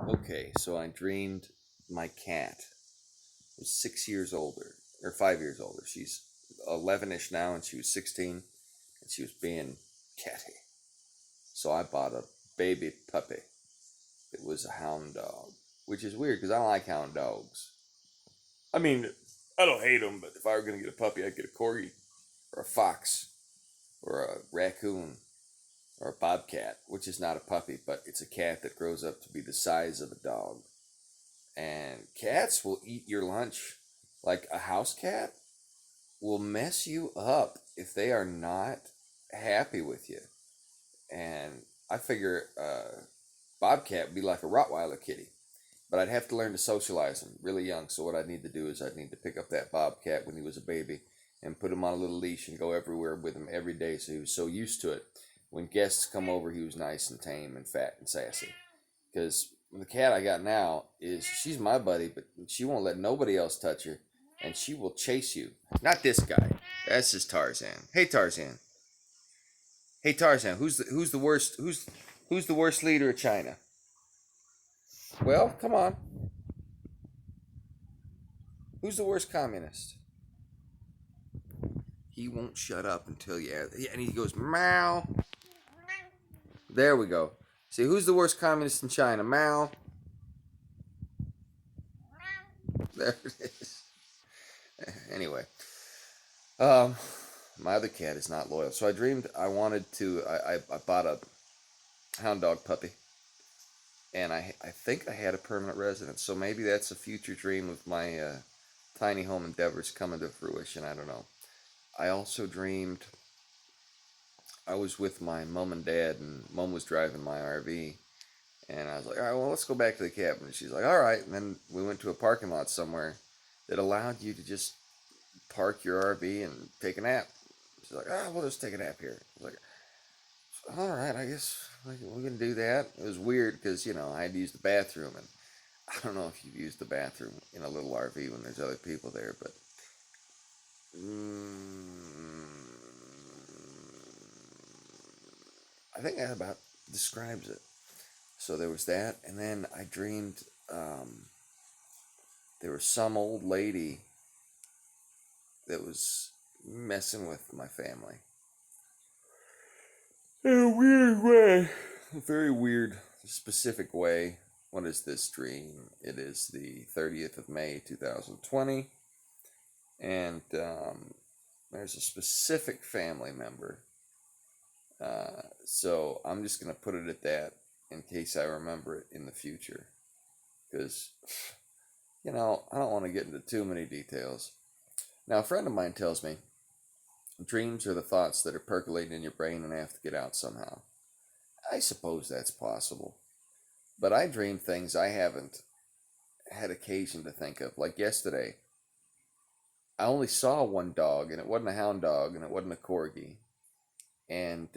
Okay, so I dreamed my cat was 6 years older, or 5 years older. She's 11ish now, and she was 16, and she was being catty. So I bought a baby puppy. It was a hound dog, which is weird because I don't like hound dogs. I mean, I don't hate them, but if I were going to get a puppy, I'd get a corgi, or a fox, or a raccoon, or a bobcat, which is not a puppy, but it's a cat that grows up to be the size of a dog. And cats will eat your lunch. Like a house cat will mess you up if they are not happy with you. And I figure bobcat would be like a Rottweiler kitty, but I'd have to learn to socialize him really young. So what I'd need to do is I'd need to pick up that bobcat when he was a baby and put him on a little leash and go everywhere with him every day, so he was so used to it. When guests come over, he was nice and tame and fat and sassy. Because the cat I got now is she's my buddy, but she won't let nobody else touch her, and she will chase you. Not this guy. That's just Tarzan. Hey Tarzan. Hey Tarzan. Who's the worst leader of China? Well, come on. Who's the worst communist? He won't shut up until you. And he goes Mao. There we go. See, who's the worst communist in China? Mao. There it is. Anyway, um, my other cat is not loyal. So I dreamed I wanted to. I bought a hound dog puppy, and I think I had a permanent residence. So maybe that's a future dream of my tiny home endeavors coming to fruition. I don't know. I also dreamed I was with my mom and dad, and mom was driving my RV, and I was like, all right, well, let's go back to the cabin. And she's like, all right. And then we went to a parking lot somewhere that allowed you to just park your RV and take a nap. She's like, oh, we'll just take a nap here. I was like, all right, I guess we can do that. It was weird because, I had to use the bathroom. And I don't know if you've used the bathroom in a little RV when there's other people there, but I think that about describes it. So there was that. And then I dreamed there was some old lady that was messing with my family in a weird way, a very weird, specific way. What is this dream? It is the 30th of May, 2020, and there's a specific family member. So I'm just gonna put it at that in case I remember it in the future, because I don't want to get into too many details. Now, a friend of mine tells me dreams are the thoughts that are percolating in your brain and have to get out somehow. I suppose that's possible. But I dream things I haven't had occasion to think of. Like yesterday, I only saw one dog, and it wasn't a hound dog, and it wasn't a corgi. And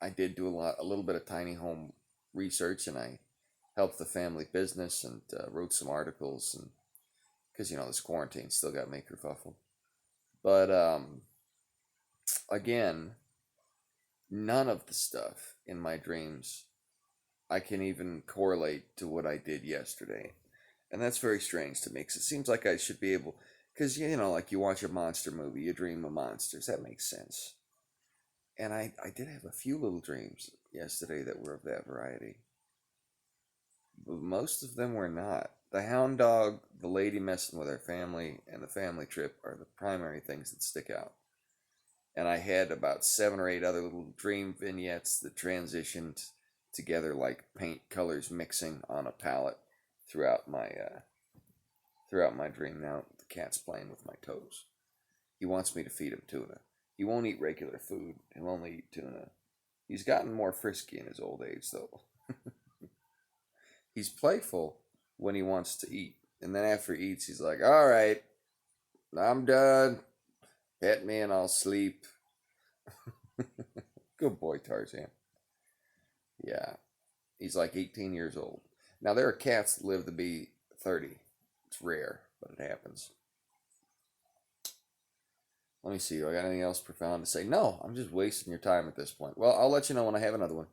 I did do a little bit of tiny home research, and I helped the family business and wrote some articles, and because this quarantine still got me kerfuffle. But again, none of the stuff in my dreams I can even correlate to what I did yesterday. And that's very strange to me because it seems like I should be able, because, like you watch a monster movie, you dream of monsters. That makes sense. And I did have a few little dreams yesterday that were of that variety. But most of them were not. The hound dog, the lady messing with her family, and the family trip are the primary things that stick out. And I had about 7 or 8 other little dream vignettes that transitioned together like paint colors mixing on a palette throughout my dream. Now the cat's playing with my toes. He wants me to feed him tuna. He won't eat regular food. He'll only eat tuna. He's gotten more frisky in his old age, though. He's playful when he wants to eat, and then after he eats, he's like, "All right, I'm done. Pet me and I'll sleep." Good boy, Tarzan. Yeah, he's like 18 years old. Now, there are cats that live to be 30. It's rare, but it happens. Let me see. Do I got anything else profound to say? No, I'm just wasting your time at this point. Well, I'll let you know when I have another one.